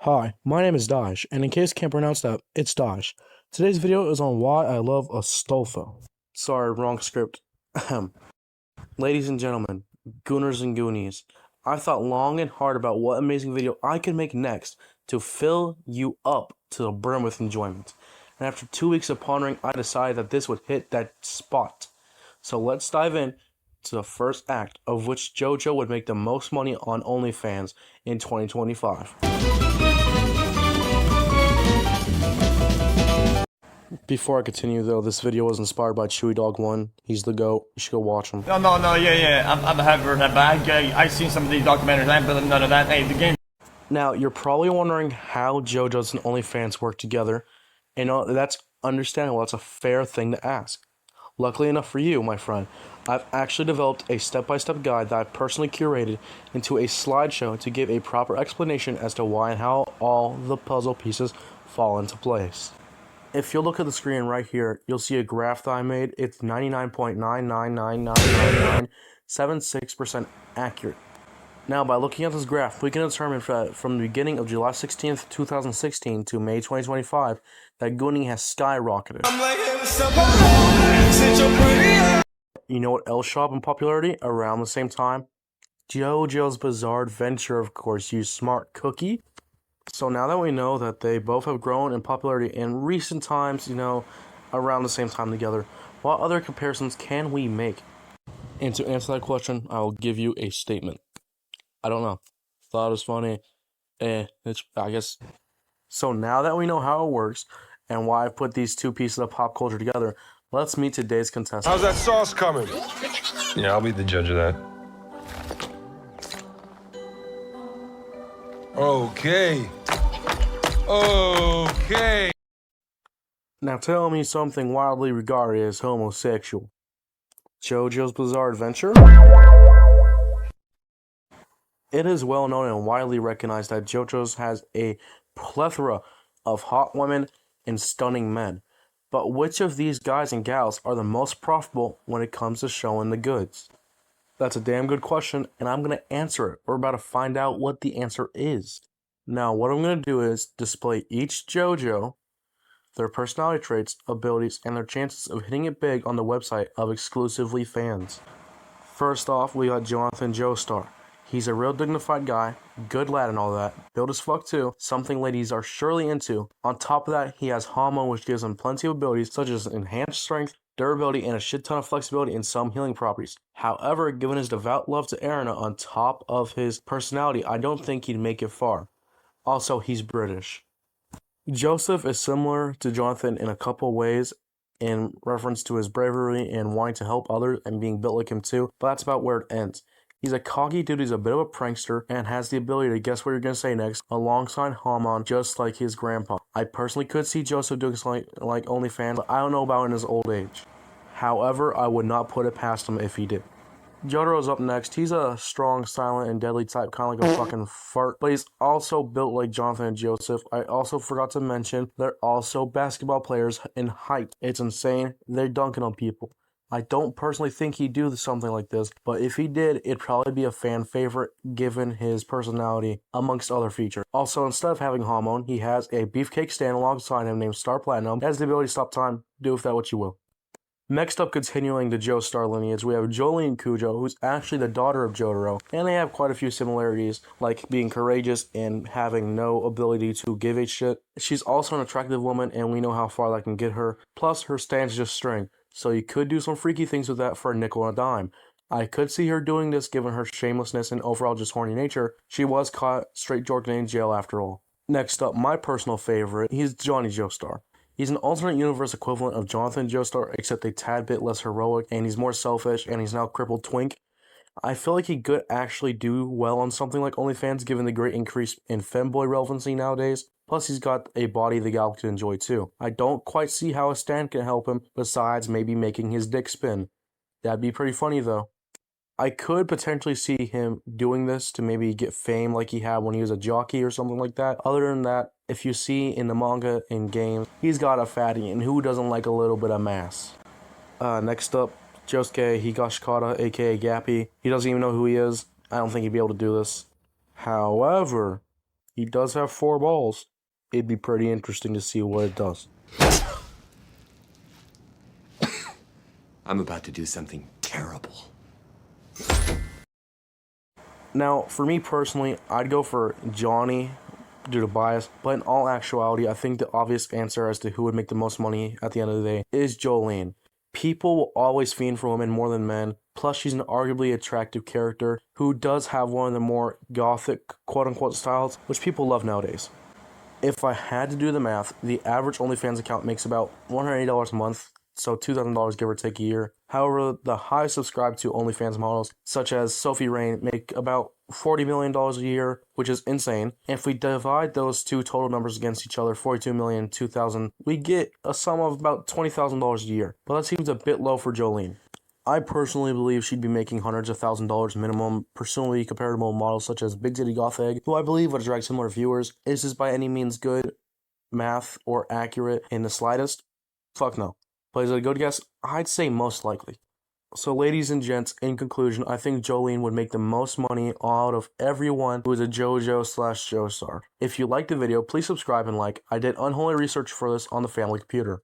Hi, my name is Daj, and in case you can't pronounce that, it's Daj. Today's video is on why I love Astolfo. Sorry, wrong script. Ahem. Ladies and gentlemen, Gooners and Goonies, I've thought long and hard about what amazing video I could make next to fill you up to the brim with enjoyment. And after 2 weeks of pondering, I decided that this would hit that spot. So let's dive in to the first act of which JoJo would make the most money on OnlyFans in 2025. Before I continue, though, this video was inspired by Chewy Dog 1. He's the GOAT. You should go watch him. No, yeah. I'm a heavy that, but I've seen some of these documentaries. I ain't believe none of that. Hey, the game. Now, you're probably wondering how JoJo's and OnlyFans work together, and that's understandable. That's a fair thing to ask. Luckily enough for you, my friend, I've actually developed a step-by-step guide that I've personally curated into a slideshow to give a proper explanation as to why and how all the puzzle pieces fall into place. If you look at the screen right here, you'll see a graph that I made. It's 99.9999976% accurate. Now, by looking at this graph, we can determine from the beginning of July 16th, 2016 to May 2025 that Gooning has skyrocketed. You know what else shot up in popularity around the same time? JoJo's Bizarre Adventure, of course, you smart cookie. So now that we know that they both have grown in popularity in recent times, around the same time together, what other comparisons can we make? And to answer that question, I will give you a statement. I don't know. Thought it was funny. I guess. So now that we know how it works and why I've put these two pieces of pop culture together, let's meet today's contestant. How's that sauce coming? Yeah, I'll be the judge of that. Okay. Now tell me something wildly regarded as homosexual. JoJo's Bizarre Adventure? It is well known and widely recognized that JoJo's has a plethora of hot women and stunning men. But which of these guys and gals are the most profitable when it comes to showing the goods? That's a damn good question, and I'm going to answer it. We're about to find out what the answer is. Now, what I'm going to do is display each JoJo, their personality traits, abilities, and their chances of hitting it big on the website of exclusively fans. First off, we got Jonathan Joestar. He's a real dignified guy, good lad and all that, built as fuck too, something ladies are surely into. On top of that, he has Hormone, which gives him plenty of abilities such as enhanced strength, durability, and a shit ton of flexibility and some healing properties. However, given his devout love to Erina on top of his personality, I don't think he'd make it far. Also, he's British. Joseph is similar to Jonathan in a couple ways in reference to his bravery and wanting to help others and being built like him too, but that's about where it ends. He's a cocky dude, he's a bit of a prankster, and has the ability to guess what you're going to say next, alongside Haman, just like his grandpa. I personally could see Joseph doing something like OnlyFans, but I don't know about in his old age. However, I would not put it past him if he did. Jotaro's up next. He's a strong, silent, and deadly type, kind of like a fucking fart, but he's also built like Jonathan and Joseph. I also forgot to mention, they're also basketball players in height. It's insane. They're dunking on people. I don't personally think he'd do something like this, but if he did, it'd probably be a fan favorite given his personality, amongst other features. Also, instead of having Hormone, he has a beefcake stand alongside him named Star Platinum. He has the ability to stop time. Do with that what you will. Next up, continuing the Joestar lineage, we have Jolene Cujo, who's actually the daughter of Jotaro, and they have quite a few similarities, like being courageous and having no ability to give a shit. She's also an attractive woman, and we know how far that can get her, plus her stand's just string. So you could do some freaky things with that for a nickel and a dime. I could see her doing this given her shamelessness and overall just horny nature. She was caught straight Jordan in jail after all. Next up, my personal favorite, he's Johnny Joestar. He's an alternate universe equivalent of Jonathan Joestar, except a tad bit less heroic, and he's more selfish, and he's now crippled twink. I feel like he could actually do well on something like OnlyFans given the great increase in femboy relevancy nowadays. Plus, he's got a body the gal can enjoy too. I don't quite see how a stand can help him, besides maybe making his dick spin. That'd be pretty funny though. I could potentially see him doing this to maybe get fame like he had when he was a jockey or something like that. Other than that, if you see in the manga and games, he's got a fatty, and who doesn't like a little bit of mass? Next up, Josuke Higashikata, aka Gappy. He doesn't even know who he is. I don't think he'd be able to do this. However, He does have 4 balls. It'd be pretty interesting to see what it does. I'm about to do something terrible. Now, for me personally, I'd go for Johnny due to bias, but in all actuality, I think the obvious answer as to who would make the most money at the end of the day is Jolene. People will always fiend for women more than men, plus she's an arguably attractive character who does have one of the more gothic quote-unquote styles, which people love nowadays. If I had to do the math, the average OnlyFans account makes about $180 a month, so $2,000 give or take a year. However, the high subscribed to OnlyFans models, such as Sophie Rain, make about $40 million a year, which is insane. And if we divide those two total numbers against each other, 42 million, 2,000, we get a sum of about $20,000 a year. But that seems a bit low for Jolene. I personally believe she'd be making hundreds of thousands of dollars minimum, pursuing comparable models such as Big City Goth Egg, who I believe would attract similar viewers. Is this by any means good math or accurate in the slightest? Fuck no. But is it a good guess? I'd say most likely. So ladies and gents, in conclusion, I think Jolene would make the most money out of everyone who is a JoJo/Joestar. If you liked the video, please subscribe and like. I did unholy research for this on the family computer.